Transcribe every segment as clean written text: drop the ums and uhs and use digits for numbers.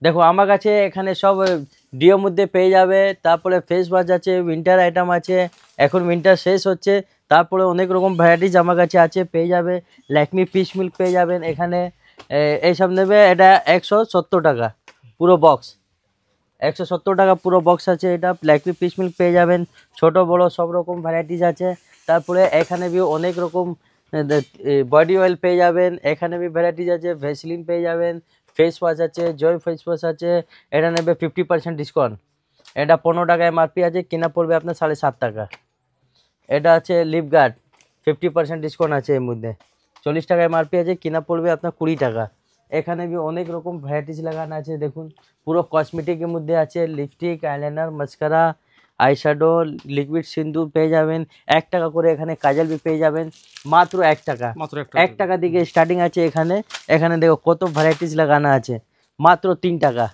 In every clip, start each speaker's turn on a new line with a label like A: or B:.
A: দেখো আমার কাছে এখানে সব ডিওর মধ্যে পেয়ে যাবে, তারপরে ফেস ওয়াশ আছে, উইন্টার আইটেম আছে, এখন উইন্টার শেষ হচ্ছে, তারপরে অনেক রকম ভ্যারাইটিস আমার কাছে আছে পেয়ে যাবে। ল্যাকমি পিস মিল্ক পেয়ে যাবেন এখানে, এইসব নেবে। এটা 170 টাকা পুরো বক্স, 170 টাকা পুরো বক্স আছে। এটা ল্যাকমি পিস মিল্ক পেয়ে যাবেন, ছোট বড় সব রকম ভ্যারাইটিস আছে। তারপরে এখানে বি অনেক রকম বডি অয়েল পেয়ে যাবেন, এখানে বি ভ্যারাইটিস আছে, ভ্যাসলিন পেয়ে যাবেন, ফেস ওয়াশ আছে, জয় ফেস ওয়াশ আছে। এটা নেবে 50% ডিসকাউন্ট। এটা 15 টাকা এমআরপি আছে, কিনা পড়বে আপনার 7.5 টাকা। এটা আছে লিপ গার্ড, 50% ডিসকাউন্ট আছে এর মধ্যে, 40 টাকা এমআরপি আছে, কিনা পড়বে আপনার 20 টাকা। এখানে বি অনেক রকম ভ্যারাইটিস লাগানো আছে দেখুন, পুরো কসমেটিকের মধ্যে আছে, lipstick, eyeliner, mascara, eyeshadow, liquid সিন্দুর পেয়ে যাবেন। 1 টাকা করে এখানে কাজল বি পেয়ে যাবেন, মাত্র 1 টাকা। 1 টাকা দিকে স্টার্টিং আছে এখানে। এখানে দেখো কত ভ্যারাইটিস লাগানো আছে, মাত্র 3 টাকা।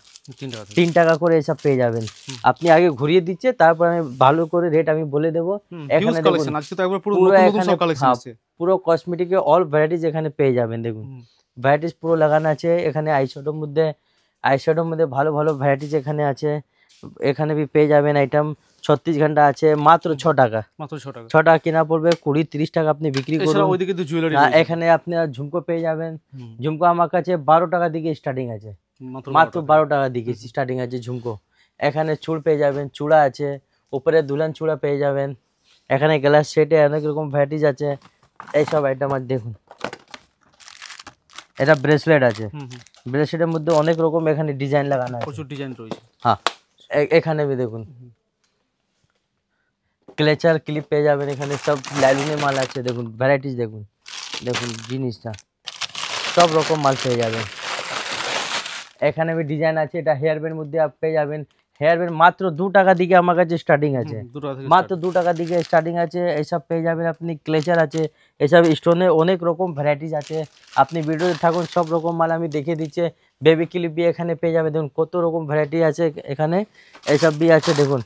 A: 3 টাকা করে এসব পেয়ে যাবেন। আপনি আগে ঘুরিয়ে দিচ্ছে, তারপর আমি ভালো করে রেট আমি বলে দেবো। এখানে পুরো কসমেটিকের অল ভ্যারাইটিস এখানে পেয়ে যাবেন। দেখুন ভ্যারাইটিস পুরো লাগানো আছে এখানে। আইশ্যাডোর মধ্যে ভালো ভালো ভ্যারাইটিস এখানে আছে। এখানে বি পেয়ে যাবেন আইটেম। 36 ঘন্টা আছে, মাত্র 6 টাকা। 6 টাকা কিনা পড়বে, 20-30 টাকা আপনি বিক্রি করুন। এখানে আপনি ঝুমকো পেয়ে যাবেন। ঝুমকো আমার কাছে 12 টাকা দিকে স্টার্টিং আছে, মাত্র 12 টাকা দিকে স্টার্টিং আছে ঝুমকো। এখানে চুড় পেয়ে যাবেন, চূড়া আছে, উপরে দুলহান চূড়া পেয়ে যাবেন। এখানে গ্লাস সেটে অনেক রকম ভ্যারাইটিস আছে, এইসব আইটেম আছে। দেখুন এটা ব্রেসলেট আছে, ব্রেসলেটের মধ্যে অনেক রকম এখানে ডিজাইন লাগানো আছে, প্রচুর ডিজাইন রয়েছে। হ্যাঁ এখানে भी দেখুন ক্লেচার ক্লিপ পেয়ে যাবেন এখানে, সব লাইলনের মাল আছে। দেখুন ভ্যারাইটিস, দেখুন দেখুন জিনিসটা সব রকম মাল পেয়ে যাবেন। এখানে भी ডিজাইন আছে। এটা হেয়ার ব্যান্ড মধ্যে আপ পেয়ে যাবেন। হেয়ার ব্যান্ড মাত্র 2 টাকা দিকে আমার কাছে স্টার্টিং আছে, মাত্র 2 টাকা দিকে স্টার্টিং আছে। এইসব পেয়ে যাবেন আপনি। ক্লেচার আছে, এইসব স্টোনে অনেক রকম ভ্যারাইটিস আছে। আপনি ভিডিওতে থাকুন, সব রকম মাল আমি দেখিয়ে দিচ্ছি। বেবি ক্লিপ भी এখানে পেয়ে যাবে। দেখুন কত রকম ভ্যারাইটি আছে এখানে, এইসব भी আছে। দেখুন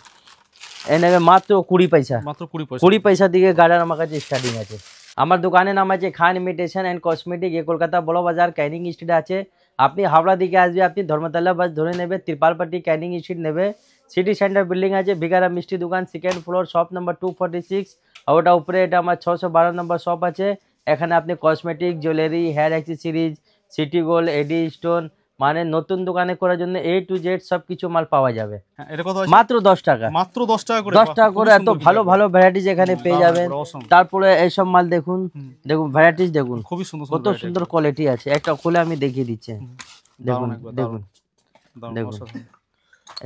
A: এ নেবে মাত্র 20 পয়সা, মাত্র 20 পয়সা দিকে গার্ডার আমার কাছে স্টার্টিং আছে। আমার দোকানের নাম আছে খান ইমিটেশন অ্যান্ড কসমেটিক। এ কলকাতা বড় বাজার ক্যানিং স্ট্রিট আছে। আপনি হাওড়া দিকে আসবে, আপনি ধর্মতলা বাস ধরে নেবে, ত্রিপালপাটি ক্যানিং স্ট্রিট নেবে। সিটি সেন্টার বিল্ডিং আছে, ভিকারা মিষ্টি দোকান, 2nd ফ্লোর, শপ নাম্বার 246। আর ওটা উপরে এটা আমার 612 নম্বর শপ আছে। এখানে আপনি cosmetic, jewellery, hair accessories, city gold, AD stone, মানে নতুন দোকানে করার জন্য A to Z সব কিছু মাল পাওয়া যাবে। মাত্র 10 টাকা, মাত্র 10 টাকা করে, 10 টাকা করে এত ভালো ভালো ভ্যারাইটিস এখানে পেয়ে যাবেন। তারপরে এইসব মাল দেখুন, দেখুন ভ্যারাইটিস দেখুন, খুবই সুন্দর, কত সুন্দর কোয়ালিটি আছে। একটা খুলে আমি দেখিয়ে দিচ্ছি। দেখুন দেখুন দেখুন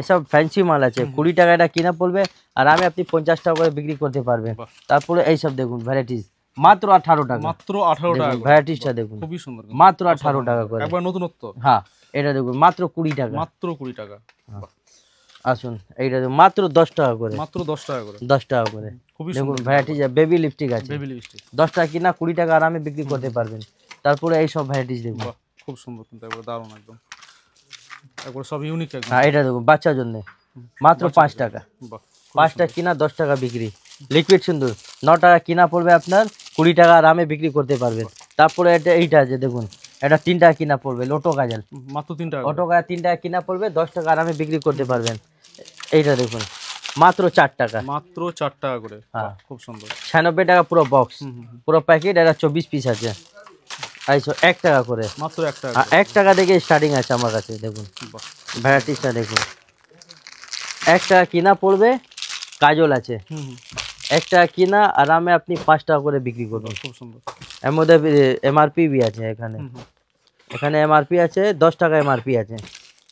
A: এসব ফ্যান্সি মাল আছে। 20 টাকা এটা কিনা পড়বে, আর আমি আপনি 50 টাকা করে বিক্রি করতে পারবেন। তারপরে এইসব দেখুন ভ্যারাইটিস, মাত্র 18 টাকা, মাত্র 18 টাকা। ভ্যারাইটিসটা দেখুন খুবই সুন্দর, মাত্র 18 টাকা করে, একবার নতুনত্ব। হ্যাঁ এটা দেখুন মাত্র 20 টাকা, মাত্র 20 টাকা। আসুন এইটা দেখুন মাত্র 10 টাকা করে, মাত্র 10 টাকা করে, 10 টাকা করে। দেখুন ভ্যারাইটিস, বেবি লিপস্টিক আছে, বেবি লিপস্টিক 10 টাকা কিনা 20 টাকা আরামে বিক্রি করতে পারবেন। তারপরে এই সব ভ্যারাইটিস দেখুন, খুব সুন্দর কিন্তু একবার দারুণ একদম, একবার সব ইউনিক একদম। হ্যাঁ এটা দেখুন বাচ্চার জন্য মাত্র 5 টাকা, 5 টাকা কিনা 10 টাকা বিক্রি। লিকুইড সিন্দুর 9 টাকা কিনা পড়বে আপনার, 20 টাকা আরামে বিক্রি করতে পারবেন। তারপরে এটা এইটা আছে দেখুন, এটা 3 টাকা কিনা পড়বে, লোটো কাজল মাত্র 3 টাকা, লোটো কাজল 3 টাকা কিনা পড়বে, 10 টাকা আরামে বিক্রি করতে পারবেন। এইটা দেখুন মাত্র 4 টাকা, মাত্র 4 টাকা করে। হ্যাঁ খুব সুন্দর, 96 টাকা পুরো বক্স, পুরো প্যাকেট। এটা 24 পিস আছে, 1 টাকা করে, মাত্র 1 টাকা। 1 টাকা থেকে স্টার্টিং আছে আমার কাছে। দেখুন ভ্যারাইটিসটা দেখুন, 1 টাকা কিনা পড়বে। কাজল আছে 1 টাকা কিনা, আরামে আপনি 5 টাকা করে বিক্রি করবেন। খুব সুন্দর, এর মধ্যে এমআরপি भी আছে এখানে, এখানে এমআরপি আছে 10 টাকা এমআরপি আছে।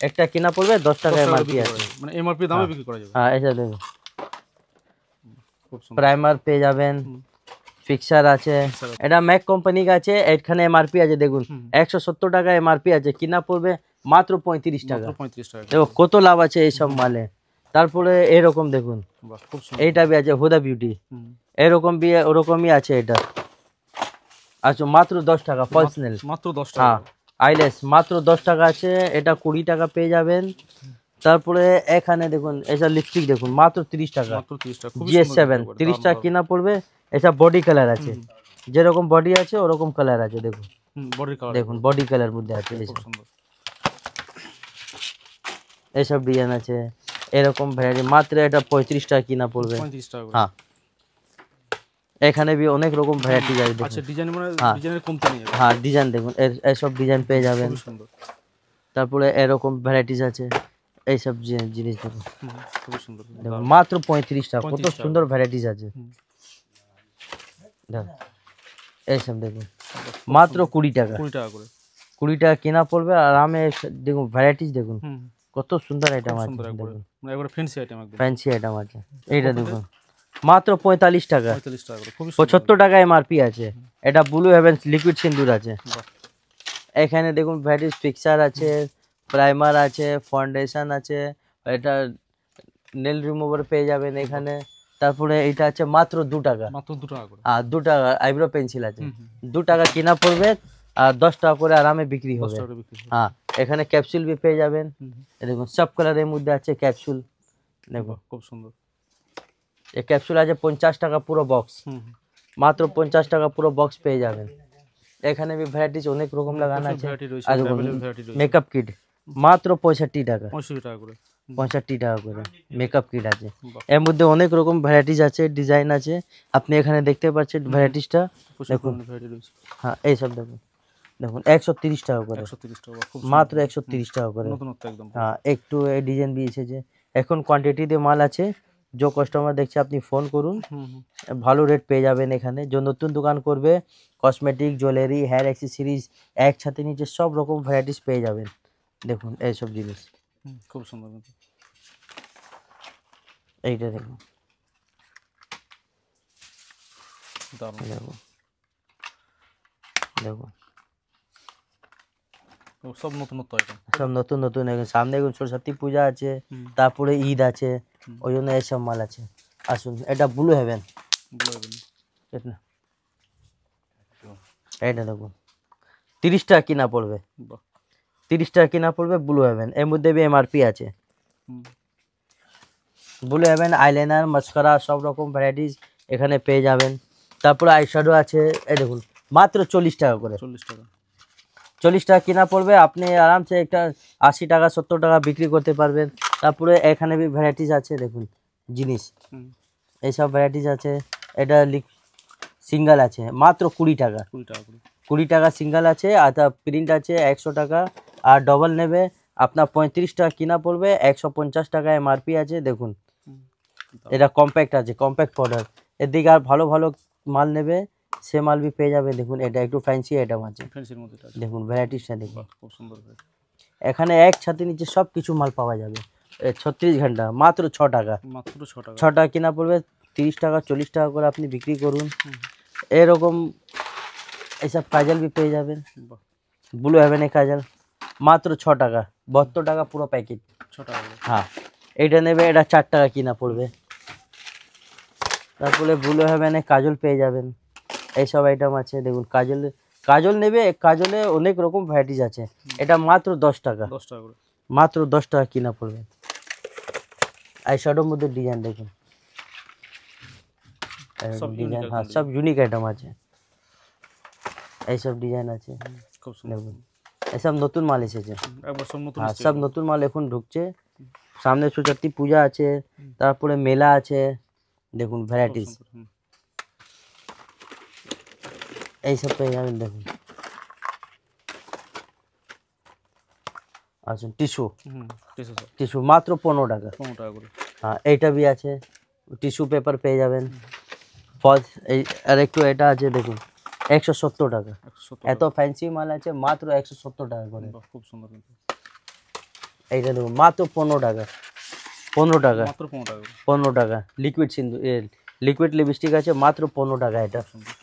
A: 1 টাকা কিনা পড়বে, 10 টাকা এমআরপি আছে, মানে এমআরপি দামে বিক্রি করা যাবে। হ্যাঁ এটা দেখুন প্রাইমার পেয়ে যাবেন, ফিক্সার আছে। এটা ম্যাক কোম্পানি का আছে, এখানে এমআরপি আছে দেখুন 170 টাকা এমআরপি আছে, কিনা পড়বে মাত্র 35 টাকা। দেখো কত লাভ আছে এই সব মালে। তারপরে এরকম দেখুন, এইটা भी আছে হুদা বিউটি, এরকম भी ওরকমই আছে। এটা আচ্ছা মাত্র 10 টাকা ফলস নেল, মাত্র 10 টাকা। হ্যাঁ আইলেস মাত্র 10 টাকা আছে, এটা 20 টাকা পেয়ে যাবেন। তারপরে এখানে দেখুন এইসব লিপস্টিক দেখুন মাত্র 30 টাকা, মাত্র 30 টাকা GS7 30 টাকা কিনা পড়বে। এটা বডি কালার আছে, যেরকম বডি আছে ওরকম কালার আছে। দেখুন বডি কালার, দেখুন বডি কালার মধ্যে আছে। খুব সুন্দর এইসব ডিজাইন আছে, এরকম ভ্যারাইটি মাত্র এটা 35 টাকা কিনা পড়বে।
B: 35 টাকা করে।
A: হ্যাঁ, এখানে भी অনেক রকম ভ্যারাইটি আছে
B: আচ্ছা,
A: দেখুন।
B: ডিজাইন মানে
A: হ্যাঁ
B: ডিজাইনের কমতি নেই।
A: হ্যাঁ, ডিজাইন দেখুন, এইসব ডিজাইন পেয়ে যাবেন।
B: খুব সুন্দর।
A: তারপরে এরকম ভ্যারাইটিস আছে, এইসব জিনিস দেখুন,
B: খুব সুন্দর।
A: দেখুন মাত্র 35 টাকা, কত
B: 35 টাকা।
A: সুন্দর ভ্যারাইটিস আছে।
B: হুম।
A: দেখুন এইসব দেখুন মাত্র 20 টাকা,
B: 20 টাকা করে।
A: 20 টাকা কেনা পড়বে আরামে। দেখুন ভ্যারাইটিস দেখুন,
B: হুম,
A: কত সুন্দর আইটেম আছে,
B: সুন্দর একবারে,
A: দেখুন
B: মানে একবারে ফ্যান্সি আইটেম একদম।
A: ফ্যান্সি আইটেম আছে। এইটা দেখুন মাত্র 45 টাকা,
B: 45 টাকা করে। খুব সুন্দর।
A: 75 টাকা এমআরপি আছে। এটা ব্লু হেভেন লিকুইড সিন্দুর আছে।
B: বাহ,
A: এখানে দেখুন ভ্যারাইটিস ফিক্সার আছে, প্রাইমার আছে, ফাউন্ডেশন আছে, এটা নেল রিমুভার পেয়ে যাবেন এখানে। তারপরে এটা আছে মাত্র 2 টাকা,
B: মাত্র 2 টাকা করে।
A: আর 2 টাকা আইব্রো পেন্সিল আছে,
B: হুম, হুম।
A: 2 টাকা কিনা পড়বে আর 10 টাকা করে আরামে বিক্রি
B: 10
A: হবে।
B: টাকা করে বিক্রি হয়।
A: হ্যাঁ, এখানে ক্যাপসুল भी পেয়ে যাবেন।
B: হুম, হুম।
A: এই দেখুন সব কালারের মধ্যে আছে ক্যাপসুল, দেখুন
B: বাহ, খুব সুন্দর।
A: এই ক্যাপসুল আছে 50 টাকা পুরো বক্স,
B: হুম, হুম।
A: মাত্র 50 টাকা পুরো বক্স পেয়ে যাবেন। এখানে भी ভ্যারাইটিস অনেক রকম লাগানো আছে।
B: ভ্যারাইটি রয়েছে,
A: আর দেখুন
B: অ্যাভেলেবল ভ্যারাইটি রয়েছে।
A: মেকআপ কিট মাত্র 65 টাকা,
B: 65 টাকা করে।
A: 65 টাকা করে মেকআপ কিট আছে।
B: বাহ,
A: এর মধ্যে অনেক রকম ভ্যারাইটিস আছে, ডিজাইন আছে, আপনি এখানে দেখতে পাচ্ছেন ভ্যারাইটিসটা।
B: প্রচুর
A: দেখুন
B: পরিমাণে ভ্যারাইটি রয়েছে।
A: হ্যাঁ, এইসব দেখুন, দেখুন 130 টাকা করে,
B: 130 টাকা। বাহ, খুব
A: মাত্র 130 টাকা করে।
B: নতুনত্ব একদম।
A: হ্যাঁ, একটু এই ডিজাইন भी এসেছে, এখন কোয়ান্টিটিতে মাল আছে। যে কাস্টমার দেখছে আপনি ফোন করুন,
B: হুম, হুম।
A: ভালো রেট পেয়ে যাবেন এখানে। যে নতুন দোকান করবে কসমেটিক, জুয়েলারি, হেয়ার অ্যাক্সেসরিজ একসাথে নিচে সব রকম ভ্যারাইটিস পেয়ে যাবেন। দেখুন এইসব জিনিস,
B: হুম, খুব সুন্দর কিন্তু।
A: এইটা দেখুন,
B: দারুণ।
A: দেখুন দেখুন
B: ও সব নতুনত্ব আইটেম।
A: সব নতুন নতুন এখন সামনে এখন সরস্বতী পূজা আছে,
B: হুম।
A: তারপরে ঈদ আছে, ওই জন্য এইসব মাল আছে। আসুন, এটা ব্লু হেভেন,
B: বলে দেবেন।
A: এটা এইটা দেখুন 30 টাকা কিনা পড়বে,
B: বাহ,
A: 30 টাকা কিনা পড়বে ব্লু হেভেন। এর মধ্যে भी এমআরপি আছে।
B: হুম।
A: ব্লু হেভেন আইলাইনার, মাস্কারা সব রকম ভ্যারাইটিস এখানে পেয়ে যাবেন। তারপরে আইশ্যাডো আছে, এই দেখুন মাত্র 40 টাকা করে,
B: 40 টাকা।
A: 40 টাকা কিনা পড়বে, আপনি আরামসে একটা 80 টাকা 70 টাকা বিক্রি করতে পারবেন। তারপরে এখানে भी ভ্যারাইটিস আছে, দেখুন জিনিস
B: হুম,
A: এইসব ভ্যারাইটিস আছে। এটা সিঙ্গেল আছে মাত্র 20 টাকা,
B: 20 টাকা করে।
A: 20 টাকা সিঙ্গেল আছে। আর তার প্রিন্ট আছে 100 টাকা, আর ডবল নেবে আপনার 35 টাকা কিনা পড়বে, 150 টাকা এমআরপি আছে। দেখুন
B: হুম,
A: এটা কম্প্যাক্ট আছে, কম্প্যাক্ট পাউডার। এদিকে আর ভালো ভালো মাল নেবে সে মাল भी পেয়ে যাবে। দেখুন এটা একটু ফ্যান্সি আইটেম আছে,
B: ফ্যান্সির মধ্যে এটা আছে।
A: দেখুন ভ্যারাইটিসটা দেখুন।
B: বাহ, খুব সুন্দর ভ্যারাইটি।
A: এখানে একসাথে নিচে সব কিছু মাল পাওয়া যাবে। 36 ঘন্টা মাত্র 6 টাকা,
B: মাত্র 6 টাকা।
A: 6 টাকা কিনা পড়বে, 30 টাকা 40 টাকা করে আপনি বিক্রি করুন।
B: হুম,
A: এরকম এইসব কাজল भी পেয়ে যাবেন।
B: বাহ,
A: ব্লু হেভেনের কাজল মাত্র 6 টাকা, 72 টাকা পুরো প্যাকেট।
B: 6 টাকা করে।
A: হ্যাঁ, এইটা নেবে, এটা 4 টাকা কিনা পড়বে। তারপরে ব্লু হেভেনে কাজল পেয়ে যাবেন, এইসব আইটেম আছে। দেখুন কাজল, কাজল নেবে, কাজলে অনেক রকম ভ্যারাইটিস আছে। এটা মাত্র 10 টাকা,
B: 10 টাকা করে।
A: মাত্র 10 টাকা কিনা পড়বে। আইশ্যাডোর মধ্যে ডিজাইন দেখুন,
B: সব
A: ডিজাইন,
B: ইউনিক
A: হ্যাঁ সব ইউনিক আইটেম আছে, এইসব ডিজাইন আছে।
B: খুব সুন্দর।
A: দেখুন এসব নতুন মাল এসেছে।
B: একবার সব নতুন
A: হ্যাঁ,
B: এসছে।
A: সব নতুন মাল এখন ঢুকছে। সামনে সরস্বতী পূজা আছে, তারপরে মেলা আছে। দেখুন
B: খুব
A: ভ্যারাইটিস
B: সুন্দর। হুম,
A: এইসব পেয়ে যাবেন। দেখুন আসুন, টিস্যু,
B: হুম, টিস্যু সব
A: টিস্যু মাত্র 15 টাকা।
B: 15 টাকা করে।
A: হ্যাঁ, এইটা भी আছে, টিস্যু পেপার পেয়ে যাবেন। ফলস এই আর একটু এটা আছে, দেখুন 170 টাকা।
B: 170
A: এত ফ্যান্সি মাল আছে, মাত্র 170 টাকা করে।
B: বাহ, খুব সুন্দর কিন্তু।
A: এইটা দেখুন মাত্র 15 টাকা, 15 টাকা,
B: মাত্র 15 টাকা করে।
A: 15 টাকা। লিকুইড সিন্ধু লিকুইড লিপস্টিক আছে মাত্র 15 টাকা এটা।
B: সুন্দর।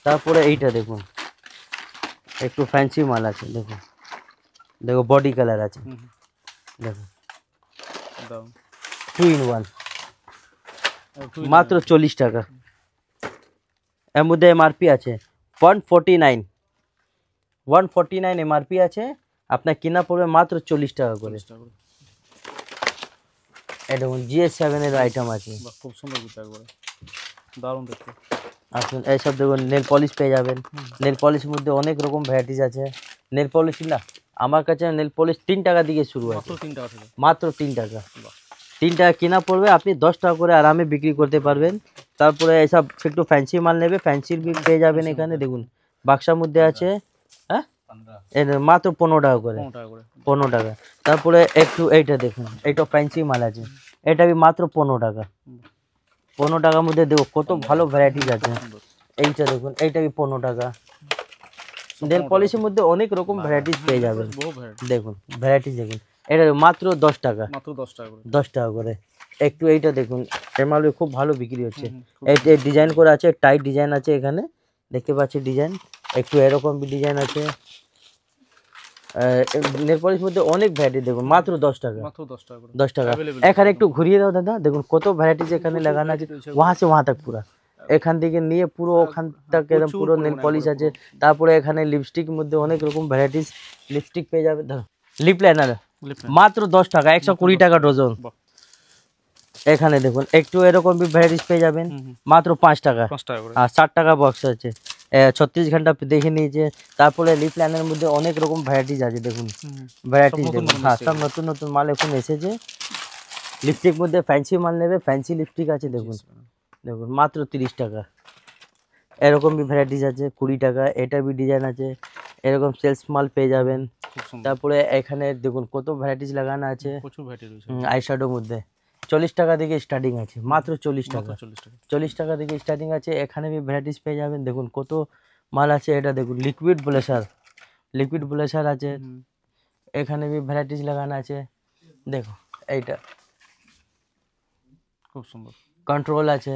A: তারপরে এইটা দেখুন একটু ফ্যান্সি মাল আছে, দেখুন দেখো বডি কালার আছে,
B: হুম, হুম,
A: দেখুন
B: দারুণ।
A: 2 in 1
B: একটু
A: মাত্র 40 টাকা। এর মধ্যে এমআরপি আছে 149, 149 এমআরপি আছে, আপনার কিনা পড়বে মাত্র 40 টাকা করে।
B: 40 টাকা করে।
A: এটা দেখুন GS7 এর আইটেম আছে।
B: বাহ, খুব সুন্দর কিন্তু একবারে দারুণ দেখতে।
A: আসুন এইসব দেখুন নেল পলিশ পেয়ে যাবেন। নেল পলিশের মধ্যে অনেক রকম ভ্যারাইটিস আছে। নেল পলিশ না আমার কাছে নেল পলিশ 3 টাকা থেকে শুরু
B: মাত্র
A: আছে,
B: 3 টাকা থেকে।
A: মাত্র 3 টাকা।
B: বাহ
A: 3 টাকা কেনা পড়বে, আপনি 10 টাকা করে আরামে বিক্রি করতে পারবেন। তারপরে এসব একটু ফ্যান্সি মাল নেবে, ফ্যান্সির বি পেয়ে যাবেন এখানে। দেখুন বাক্সার মধ্যে আছে, হ্যাঁ মাত্র 15 টাকা করে,
B: 15 টাকা করে।
A: 15 টাকা। তারপরে একটু এইটা দেখুন, এইটা ফ্যান্সি মাল আছে, এটা বি মাত্র 15 টাকা। 15 টাকার মধ্যে দেখো কত ভালো ভ্যারাইটিস আছে।
B: সুন্দর।
A: এইটা দেখুন, এইটা বি 15 টাকা। নেল পলিশের মধ্যে অনেক রকম ভ্যারাইটিস পেয়ে যাবেন।
B: বহু ভ্যারাইটি।
A: দেখুন ভ্যারাইটিস দেখুন, এটা মাত্র 10 টাকা,
B: মাত্র 10 টাকা করে।
A: 10 টাকা করে। একটু এইটা দেখুন, এই মাল খুব ভালো বিক্রি হচ্ছে।
B: খুব
A: এই ডিজাইন করা আছে, টাইট ডিজাইন আছে এখানে, দেখতে পাচ্ছি ডিজাইন। একটু এরকম ডিজাইন আছে। নেল পলিশের মধ্যে অনেক ভ্যারাইটি দেখুন, মাত্র 10 টাকা,
B: মাত্র 10 টাকা করে।
A: 10 টাকা।
B: Available
A: এখানে একটু ঘুরিয়ে দাও দাদা, দেখুন কত ভ্যারাইটিস এখানে লাগানো আছে, ওয়াহা সে ওয়াহা তক পুরা। এখান থেকে নিয়ে পুরো ওখান তক একদম পুরো নেল পলিশ আছে। তারপরে এখানে লিপস্টিক মধ্যে অনেক রকম ভ্যারাইটিস লিপস্টিক পেয়ে যাবে। ধরো লিপ লাইনার
B: লিপ লাইন।
A: মাত্র 10 টাকা, 120 টাকা ডজন।
B: বাহ
A: এখানে দেখুন একটু এরকম ভ্যারাইটিস পেয়ে যাবেন, মাত্র 5 টাকা।
B: 5 টাকা করে।
A: আর 60 টাকা বক্স আছে, 36 ঘন্টা দেখে নিয়েছে। তারপরে লিপ লাইনের মধ্যে অনেক রকম ভ্যারাইটিস আছে, দেখুন ভ্যারাইটিস
B: সব নতুন
A: দেখুন।
B: মাল
A: হ্যাঁ
B: এসেছে
A: সব নতুন নতুন মাল এখন এসেছে। লিপস্টিক মধ্যে ফ্যান্সি মাল নেবে, ফ্যান্সি লিপস্টিক আছে দেখুন, দেখুন মাত্র 30 টাকা। এরকম বি ভ্যারাইটিস আছে 20 টাকা, এটা বি ডিজাইন আছে। এরকম সেলস মাল পেয়ে যাবেন।
B: খুব সুন্দর।
A: তারপরে এখানে দেখুন কত ভ্যারাইটিস লাগানো আছে
B: প্রচুর ভ্যারাইটি রয়েছে।
A: আইশ্যাডোর মধ্যে। 40 টাকা থেকে স্টার্টিং আছে, মাত্র 40 টাকা,
B: মাত্র 40 টাকা।
A: 40 টাকা থেকে স্টার্টিং আছে। এখানে বি ভ্যারাইটিস পেয়ে যাবেন। দেখুন কত মাল আছে, এটা দেখুন লিকুইড ব্লাশার, লিকুইড ব্লাশার আছে। এখানে বি ভ্যারাইটিস লাগানো আছে, দেখো এইটা
B: খুব সুন্দর।
A: কন্ট্রোল আছে।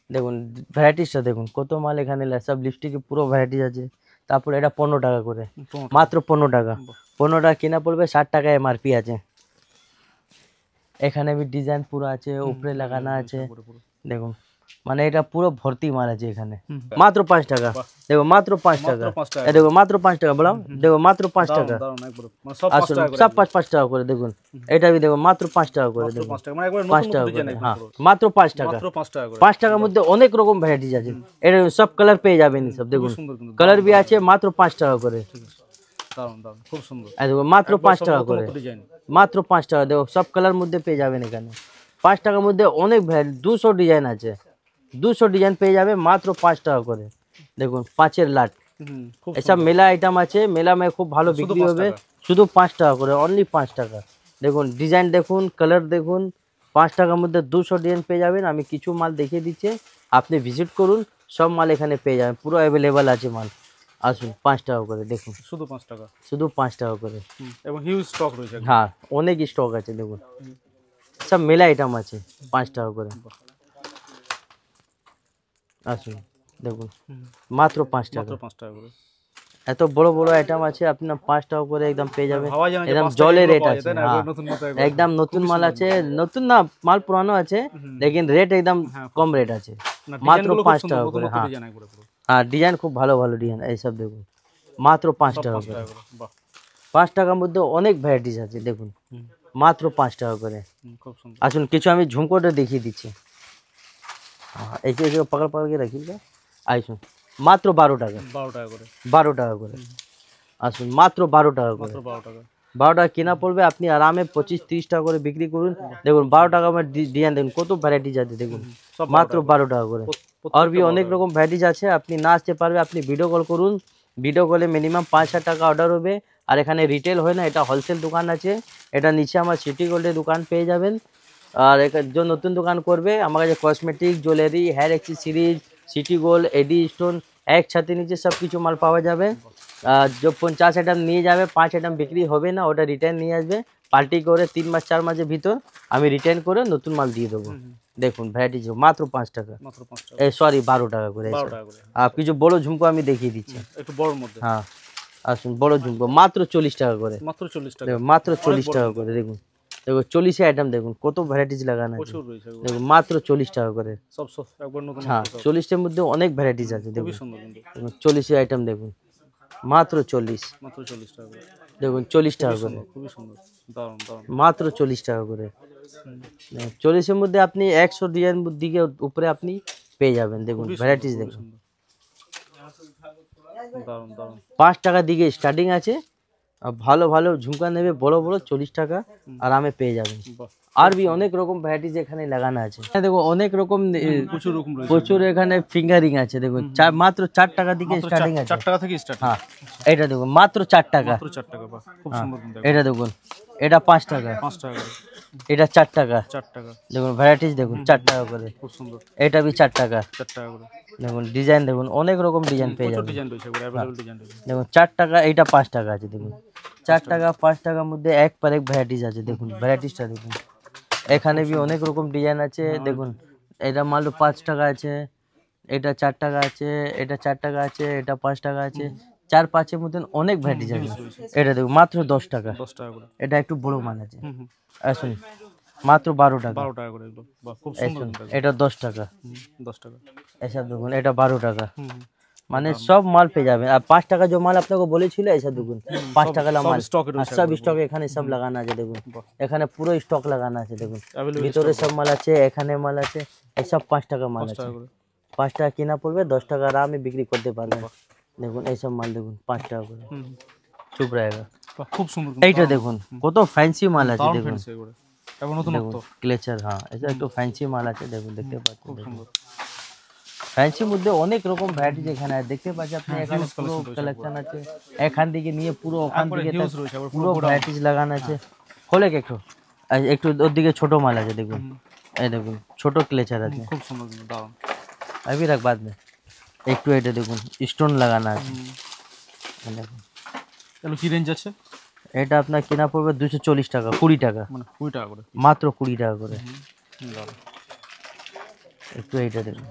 A: দেখুন ভ্যারাইটিসটা দেখুন কত মাল এখানে সব লিপস্টিকে পুরো ভ্যারাইটিস আছে। তারপরে এটা 15 টাকা করে,
B: 15
A: মাত্র 15 টাকা। 15 টাকা কেনা পড়বে, 60 টাকা এমআরপি আছে। এখানে বি ডিজাইন পুরো আছে, উপরে লাগানো আছে।
B: করে পুরো।
A: দেখুন মানে এটা পুরো ভর্তি মাল আছে এখানে, মাত্র 5 টাকা। দেখো মাত্র 5 টাকা,
B: মাত্র 5 টাকা।
A: এ দেখো মাত্র 5 টাকা বললাম, দেখো মাত্র 5 টাকা।
B: দারুণ একবারে। মানে সব 5
A: আসুন
B: টাকা করে।
A: সব 5 টাকা করে দেখুন। এটা বি দেখো মাত্র 5 টাকা করে,
B: মাত্র
A: দেখুন
B: 5 টাকা। মানে একবারে
A: 5
B: নতুন
A: টাকা
B: নতুন ডিজাইন
A: করে।
B: একদম
A: হ্যাঁ
B: পুরো।
A: মাত্র 5 টাকা।
B: মাত্র 5 টাকা করে।
A: 5 টাকার মধ্যে অনেক রকম ভ্যারাইটিস আছে। এটা সব কালার পেয়ে যাবেন সব, দেখুন
B: সুন্দর কিন্তু।
A: কালার বি আছে, মাত্র 5 টাকা করে।
B: দারুণ দারুণ খুব সুন্দর।
A: এই দেখো মাত্র 5 টাকা করে,
B: ডিজাইন।
A: মাত্র 5 টাকা। দেখো সব কালার মধ্যে পেয়ে যাবেন এখানে। 5 টাকার মধ্যে অনেক ভ্যারাইটি, 200 ডিজাইন আছে, 200 ডিজাইন পেয়ে যাবে মাত্র 5 টাকা করে। দেখুন 5-এর লাট,
B: খুব
A: এসব মেলা আইটেম আছে, মেলা में খুব ভালো বিক্রি
B: 5
A: হবে।
B: টাকা।
A: শুধু 5 টাকা করে, অনলি 5 টাকা। দেখুন ডিজাইন দেখুন, কালার দেখুন। 5 টাকার মধ্যে 200 ডিজাইন পেয়ে যাবেন। আমি কিছু মাল দেখিয়ে দিচ্ছি, আপনি ভিজিট করুন, সব মাল এখানে পেয়ে যাবেন, পুরো অ্যাভেলেবল আছে মাল। আসুন 5 টাকা করে দেখুন,
B: শুধু 5 টাকা।
A: শুধু 5 টাকা করে।
B: এবং হিউজ স্টক রয়েছে একদম।
A: হ্যাঁ অনেক স্টক আছে দেখুন, সব মেলা আইটেম আছে 5 টাকা করে। আসুন দেখুন মাত্র 5 টাকা।
B: মাত্র 5 টাকা করে।
A: এত বড় বড় আইটেম আছে, আপনার 5 টাকা করে একদম পেয়ে যাবেন।
B: ভাবা যায় না যে
A: একদম
B: 5 টাকা
A: জলের
B: এগুলো
A: রেট
B: পাওয়া
A: আছে,
B: যায়, তাই না?
A: হ্যাঁ
B: একবার নতুন মতো একবার।
A: একদম নতুন মাল আছে, নতুন না মাল পুরানো আছে, লেকিন রেট একদম কম রেট আছে,
B: না,
A: মাত্র
B: ডিজাইনগুলো খুব
A: 5
B: সুন্দর,
A: টাকা
B: নতুন
A: করে।
B: নতুন
A: হ্যাঁ
B: ডিজাইন একবারে পুরো।
A: হ্যাঁ ডিজাইন খুব ভালো ভালো ডিজাইন এইসব দেখুন, মাত্র 5 টাকা
B: 5
A: করে।
B: টাকা করে। বাহ
A: 5 টাকার মধ্যে অনেক ভ্যারাইটিস আছে দেখুন, মাত্র 5 টাকা করে।
B: খুব সুন্দর।
A: আসুন কিছু আমি ঝুমকোটা দেখিয়ে দিচ্ছি। হ্যাঁ এই যে পকড় পকড় के रखिएगा। আসুন মাত্র 12 টাকা,
B: 12 টাকা করে।
A: 12 টাকা করে। আসুন মাত্র 12 টাকা করে।
B: মাত্র 12 টাকা।
A: 12 টাকা কেনা পড়বে, আপনি আরামে 25-30 টাকা করে বিক্রি করুন। দেখুন 12 টাকা में ডিজাইন দেখুন কত ভ্যারাইটিস আছে দেখুন,
B: সব
A: মাত্র 12 টাকা করে। আর भी অনেক রকম ভ্যারাইটিস আছে, আপনি না আসতে পারবে, আপনি ভিডিও কল করুন। ভিডিও কলে মিনিমাম 5,000 টাকা অর্ডার হবে। আর এখানে রিটেল হয় না, এটা হোলসেল দোকান আছে। এটা নিচে আমার সিটি গোল্ডের দোকান পেয়ে যাবেন। আর যে নতুন দোকান করবে আমার কাছে cosmetic, jewellery, hair accessories, city gold, AD stone একসাথে নিচে সব কিছু মাল পাওয়া যাবে। যে 50 আইটেম নিয়ে যাবে, 5 আইটেম বিক্রি হবে না, ওটা রিটার্ন নিয়ে আসবে। পাল্টি করে 3 মাস 4 মাসের ভিতর আমি রিটার্ন করে নতুন মাল দিয়ে দেবো। দেখুন ভ্যারাইটিস মাত্র 5 টাকা,
B: মাত্র 5 টাকা।
A: সরি 12 টাকা করে।
B: 12 টাকা করে।
A: আর কিছু বড় ঝুমকো আমি দেখিয়ে দিচ্ছি।
B: একটু বড়র মধ্যে।
A: হ্যাঁ আসুন বড় ঝুমকো মাত্র 40 টাকা করে।
B: মাত্র 40 টাকা।
A: দেখুন মাত্র 40 টাকা করে। দেখুন দেখুন 40 আইটেম দেখুন কত ভ্যারাইটিস লাগানো আছে।
B: প্রচুর রয়েছে এগুলো।
A: দেখুন মাত্র 40 টাকা করে।
B: সব সব একবার নতুন
A: হ্যাঁ
B: নতুন সব।
A: 40-এর মধ্যে অনেক ভ্যারাইটিস আছে
B: খুবই
A: দেখুন।
B: সুন্দর কিন্তু।
A: দেখুন 40 আইটেম দেখুন মাত্র 40।
B: মাত্র 40 টাকা করে।
A: দেখুন 40 টাকা করে,
B: সুন্দর, খুবই সুন্দর। দারুণ দারুণ।
A: মাত্র 40 টাকা করে। 40-এর মধ্যে আপনি 100 ডিজাইন দিকে উপরে আপনি পেয়ে যাবেন। দেখুন
B: খুবই
A: ভ্যারাইটিস
B: সুন্দর,
A: দেখুন।
B: খুবই সুন্দর। দারুণ দারুণ।
A: 5 টাকা দিকে স্টার্টিং আছে, আর ভালো ভালো ঝুমকা নেবে বড় বড় 40 টাকা আরামে পেয়ে যাবেন।
B: বাহ,
A: আর भी অনেক রকম ভ্যারাইটিস এখানে লাগানো আছে। এখানে দেখো অনেক রকম
B: প্রচুর রকম রয়েছে।
A: প্রচুর এখানে ফিঙ্গারিং আছে দেখুন, মাত্র 4 টাকা থেকে স্টার্টিং আছে।
B: 4 টাকা থেকে স্টার্ট।
A: হ্যাঁ এটা দেখুন মাত্র 4 টাকা।
B: মাত্র 4 টাকা। বাহ, খুব
A: হ্যাঁ,
B: সুন্দর কিন্তু।
A: এটা দেখুন এটা 5 টাকা,
B: 5 টাকা করে।
A: এটা 4 টাকা।
B: 4 টাকা।
A: দেখুন ভ্যারাইটিস দেখুন 4 টাকা করে।
B: খুব সুন্দর।
A: এটা भी 4 টাকা।
B: 4 টাকা করে।
A: দেখুন ডিজাইন দেখুন অনেক রকম ডিজাইন পেয়ে
B: প্রচুর
A: যাবেন।
B: ডিজাইন রয়েছে, অ্যাভেলেবল ডিজাইন রয়েছে।
A: দেখুন 4 টাকা, এটা 5 টাকা আছে। দেখুন 4 টাকা 5 টাকার মধ্যে এক পর এক ভ্যারাইটিস আছে। দেখুন ভ্যারাইটিসটা দেখুন, এখানে भी অনেক রকম ডিজাইন আছে। দেখুন এটা মাত্র 5 টাকা আছে, এটা 4 টাকা আছে, এটা 4 টাকা আছে, এটা 5 টাকা আছে। 4-5 এর মতন অনেক ভ্যারাইটিস আছে। এটা দেখুন মাত্র 10 টাকা।
B: 10 টাকা করে।
A: এটা একটু বড় মাল আছে।
B: হুম হুম।
A: আসুন মাত্র 12 টাকা।
B: 12 টাকা করে এগুলো। বাহ, খুব সুন্দর
A: আসুন
B: কিন্তু।
A: এটা 10 টাকা।
B: 10 টাকা।
A: ऐसा দেখুন এটা 12 টাকা।
B: হুম হুম।
A: মানে সব মাল পেয়ে যাবেন। আর 5 টাকা যে মাল আপনাকে বলেছিল ऐसा দেখুন 5 টাকা
B: সব
A: মাল
B: স্টকে
A: আর
B: রয়েছে।
A: সব স্টক এখানে সব লাগানো আছে। দেখুন
B: বাহ।
A: এখানে পুরো স্টক লাগানো আছে। দেখুন
B: Available
A: ভিতরে সব মাল আছে, এখানে মাল আছে। এই সব 5 টাকা মাল
B: 5
A: আছে।
B: টাকা করে।
A: 5 টাকা কিনা পড়বে, 10 টাকা আরামে বিক্রি করতে পারবেন। দেখুন এই সব মাল দেখুন 5 টাকা করে
B: হুম হুম।
A: চুপ रहेगा।
B: বাহ, খুব সুন্দর।
A: এইটা দেখুন কত ফ্যান্সি মাল আছে।
B: দারুণ
A: দেখুন
B: ফ্যান্সি এগুলো। এবং নতুনত্ব।
A: দেখুন ক্লেচার, হ্যাঁ এটা একটু ফ্যান্সি মাল আছে। দেখুন দেখতে পাচ্ছেন,
B: খুব সুন্দর।
A: ফ্যান্সির মধ্যে অনেক রকম ভ্যারাইটিস এখানে আছে। দেখতে পাচ্ছেন আপনি এখানে
B: huge
A: পুরো
B: collection রয়েছে
A: কালেকশন আছে। এখান থেকে নিয়ে পুরো ওখান
B: তারপরে
A: থেকে
B: হিউজ
A: তক
B: রয়েছে, আবার
A: পুরো
B: পুরো গোডাউন।
A: ভ্যারাইটিস লাগানো আছে। খোলে একটু, আর একটু ওর দিকে ছোট মাল আছে। দেখুন এই দেখুন ছোট ক্লেচার আছে।
B: খুব সুন্দর কিন্তু, দারুণ।
A: अभी रख बाद में। একটু এটা দেখুন স্টোন লাগানো আছে। এই দেখুন
B: এগুলো কি রেঞ্জ আছে?
A: এটা আপনার কেনা পড়বে 240 টাকা, 20 টাকা,
B: মানে 20 টাকা করে।
A: মাত্র 20 টাকা করে।
B: দারুণ।
A: একটু এইটা দেখুন,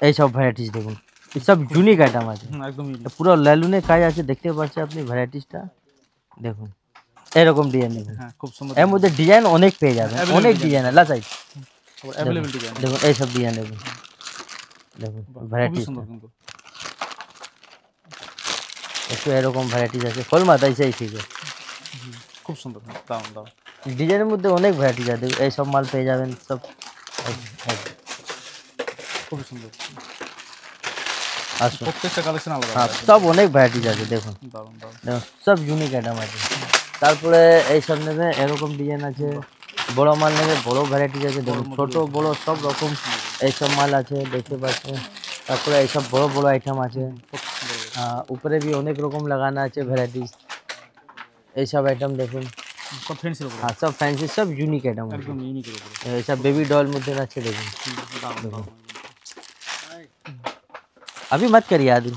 A: এই সব ভ্যারাইটিস দেখুন, এই সব ইউনিক আইটেম আছে।
B: একদম unique।
A: পুরো ল্যালুনে কাজ আছে। দেখতে পাচ্ছেন আপনি ভ্যারাইটিসটা দেখুন, এরকম ডিজাইন দেখুন।
B: হ্যাঁ, খুব সুন্দর।
A: এর মধ্যে ডিজাইন অনেক পেয়ে যাবেন, অনেক ডিজাইন আলাদা সাইজ।
B: Available design.
A: দেখুন এই সব ডিজাইন দেখুন, দেখুন
B: খুব
A: ভ্যারাইটিস
B: সুন্দর কিন্তু।
A: একটু এরকম ভ্যারাইটিস আছে। ফল মাথা এই ঠিক আছে।
B: খুব সুন্দর, দারুণ দারুণ।
A: ডিজাইনের মধ্যে অনেক ভ্যারাইটিস আছে। দেখুন এই সব মাল পেয়ে যাবেন সব।
B: খুব সুন্দর।
A: আসুন
B: প্রত্যেকটা কালেকশন আলাদা
A: হ্যাঁ,
B: আলাদা।
A: সব অনেক ভ্যারাইটিস আছে। দেখুন
B: দারুণ দারুণ।
A: দেখুন সব ইউনিক আইটেম আছে। তারপরে এই সব নেবে এরকম ডিজাইন আছে। বড় মাল নেবে বড় ভ্যারাইটিস আছে। দেখুন ছোট বড় সব রকম এই সব মাল আছে, দেখতে পাচ্ছেন। তারপরে এইসব বড় বড় আইটেম আছে।
B: খুব সুন্দর।
A: উপরে भी অনেক রকম লাগানো আছে ভ্যারাইটিস। এইসব আইটেম দেখুন,
B: সব ফ্যান্সির উপরে।
A: হ্যাঁ সব ফ্যান্সি সব ইউনিক আইটেম আছে।
B: একদম ইউনিকের উপরে।
A: এইসব বেবি ডল মধ্যে আছে। দেখুন
B: দারুণ দারুণ।
A: अभी मत करिए आदि।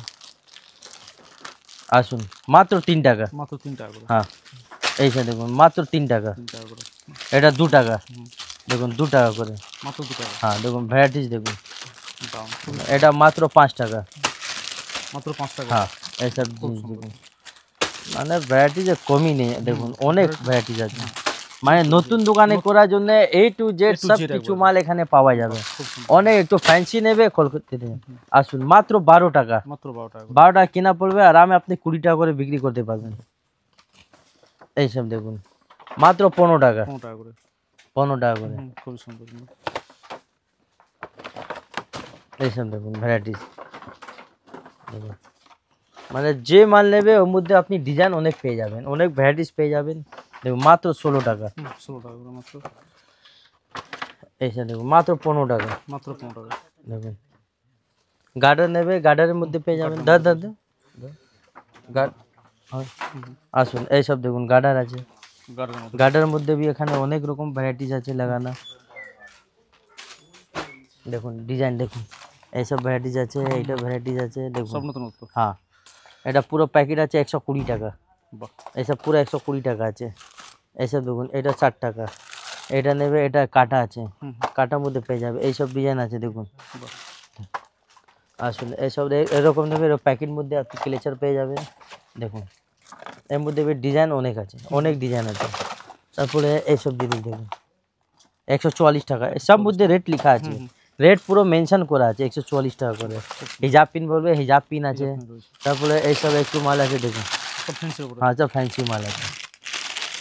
A: আসুন মাত্র 3 টাকা।
B: মাত্র 3 টাকা করে।
A: হ্যাঁ এইটা দেখুন মাত্র 3 টাকা।
B: 3 টাকা করে।
A: এটা 2 টাকা। দেখুন 2 টাকা করে।
B: মাত্র 2 টাকা।
A: হ্যাঁ দেখুন ভ্যারাইটিস দেখুন।
B: দারুণ।
A: এটা মাত্র 5 টাকা।
B: মাত্র 5 টাকা।
A: হ্যাঁ এইসব জিনিস দেখুন, মানে ভ্যারাইটিস কমই নেই। দেখুন অনেক ভ্যারাইটিস আছে। মানে নতুন দোকানে করার জন্য A to Z সব কিছু মাল এখানে পাওয়া যাবে। অনেক একটু ফ্যান্সি নেবে কলকাতা থেকে আসুন মাত্র 12 টাকা।
B: মাত্র 12 টাকা করে।
A: 12 টাকা কিনা পড়বে, আরামে আপনি 20 টাকা করে বিক্রি করতে পারবেন। এইসব দেখুন মাত্র 15 টাকা।
B: 15 টাকা করে।
A: 15 টাকা করে।
B: খুব সুন্দর কিন্তু।
A: এইসব দেখুন ভ্যারাইটিস দেখুন, মানে যে মাল নেবে ওর মধ্যে আপনি ডিজাইন অনেক পেয়ে যাবেন, অনেক ভ্যারাইটিস পেয়ে যাবেন। দেখুন মাত্র 16 টাকা।
B: 16 টাকা করে মাত্র।
A: এইসব দেখুন মাত্র 15 টাকা।
B: মাত্র 15 টাকা।
A: দেখুন গার্ডার নেবে, গার্ডারের মধ্যে পেয়ে যাবেন। দাদা গার্ড আসুন এইসব দেখুন গার্ডার আছে।
B: গার্ডের মধ্যে।
A: গার্ডারের মধ্যে भी এখানে অনেক রকম ভ্যারাইটিস আছে লাগানো। দেখুন ডিজাইন দেখুন, এইসব ভ্যারাইটিস আছে, এইটা ভ্যারাইটিস আছে। দেখুন
B: সব নতুনত্ব।
A: হ্যাঁ এটা পুরো প্যাকেট আছে 120 টাকা।
B: বাহ,
A: এইসব পুরো 120 টাকা আছে। এইসব দেখুন এটা 60 টাকা। এটা নেবে, এটা কাটা আছে, কাটার মধ্যে পেয়ে যাবে। এইসব ডিজাইন আছে দেখুন।
B: বাহ।
A: আসলে এইসব এরকম নেবে, প্যাকেট মধ্যে আপনি ক্লেচার পেয়ে যাবেন। দেখুন এর মধ্যে ডিজাইন অনেক আছে, অনেক ডিজাইন আছে। তারপরে এইসব জিনিস দেখুন 144 টাকা। সব মধ্যে রেট লেখা আছে, রেট পুরো মেনশন করা আছে 144 টাকা করে। হিজাব পিন বলবে হিজাব পিন আছে। তারপরে এইসব একটু মাল আছে দেখুন।
B: সব ফ্যান্সির উপরে।
A: হ্যাঁ সব ফ্যান্সি মাল আছে।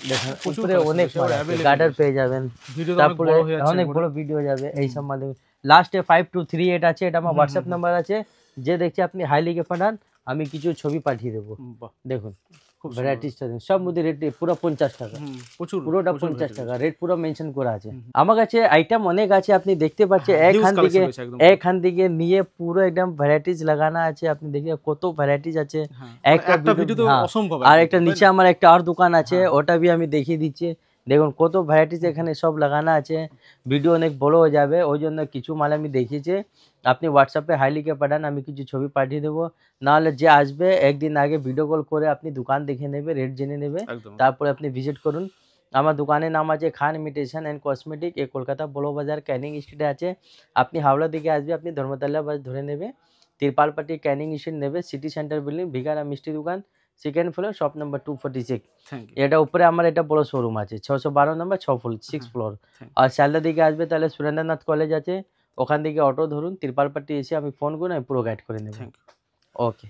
A: দেখুন
B: প্রচুর
A: উপরে
B: collection
A: অনেক
B: আছে,
A: মাল
B: আবার
A: আছে,
B: available
A: গার্ডার পেয়ে যাবেন।
B: ভিডিও অনেক
A: তারপরে
B: বড় হয়ে যাচ্ছে।
A: অনেক বড় ভিডিও যাবে। এইসব মাল দেখুন লাস্টে 5238 আছে, এটা আমার হোয়াটসঅ্যাপ নাম্বার আছে। যে দেখছে আপনি হাই লিখে পাঠান, আমি কিছু ছবি পাঠিয়ে দেবো।
B: বাহ,
A: দেখুন
B: খুব সুন্দর।
A: ভ্যারাইটিসটা সব মধ্যে রেট পুরো 50 টাকা,
B: প্রচুর
A: পুরোটা
B: প্রচুর
A: 50
B: variety
A: টাকা
B: রয়েছে।
A: রেট পুরো মেনশন করা আছে। আমার কাছে আইটেম অনেক আছে, আপনি দেখতে পাচ্ছেন
B: Huge
A: এখান থেকে
B: collection রয়েছে একদম।
A: নিয়ে পুরো একদম ভ্যারাইটিস লাগানো আছে। আপনি দেখে কত ভ্যারাইটিস আছে।
B: হ্যাঁ,
A: একটা
B: একটা
A: ভিডিও
B: ভিডিও তো
A: হ্যাঁ,
B: অসম্ভব
A: আর
B: একদম,
A: একটা
B: তাই
A: নিচে
B: না?
A: আমার একটা আর দোকান আছে,
B: হ্যাঁ।
A: ওটা भी আমি দেখিয়ে দিচ্ছি। দেখুন কত ভ্যারাইটিস এখানে সব লাগানো আছে। ভিডিও অনেক বড় হয়ে যাবে, ওই জন্য কিছু মাল আমি দেখিয়েছি। আপনি হোয়াটসঅ্যাপে হাই লিখে পাঠান, আমি কিছু ছবি পাঠিয়ে দেবো। নাহলে যে আসবে একদিন আগে ভিডিও কল করে আপনি দোকান দেখে নেবে, রেট জেনে নেবে,
B: একদম।
A: তারপরে আপনি ভিজিট করুন। আমার দোকানের নাম আছে খান ইমিটেশন অ্যান্ড কসমেটিক, এ কলকাতা বড় বাজার ক্যানিং স্ট্রিটে আছে। আপনি হাওড়া দিকে আসবে, আপনি ধর্মতলা বাস ধরে নেবে, তিরপালপাটি ক্যানিং স্ট্রিট নেবে, সিটি সেন্টার বিল্ডিং, ভিগারা মিষ্টি দোকান, second floor, shop number 246।
B: Thank you.
A: এটা উপরে আমার এটা বড় শোরুম আছে, 612 নম্বর 6 ফ্লোর।
B: Thank
A: আর শিয়ালদা দিকে আসবে তাহলে সুরেন্দ্রনাথ কলেজ আছে, ওখান থেকে অটো ধরুন, তিরপালপাটি এসে আমি ফোন করুন, আমি পুরো গাইড করে নেব।
B: Thank you.
A: ওকে।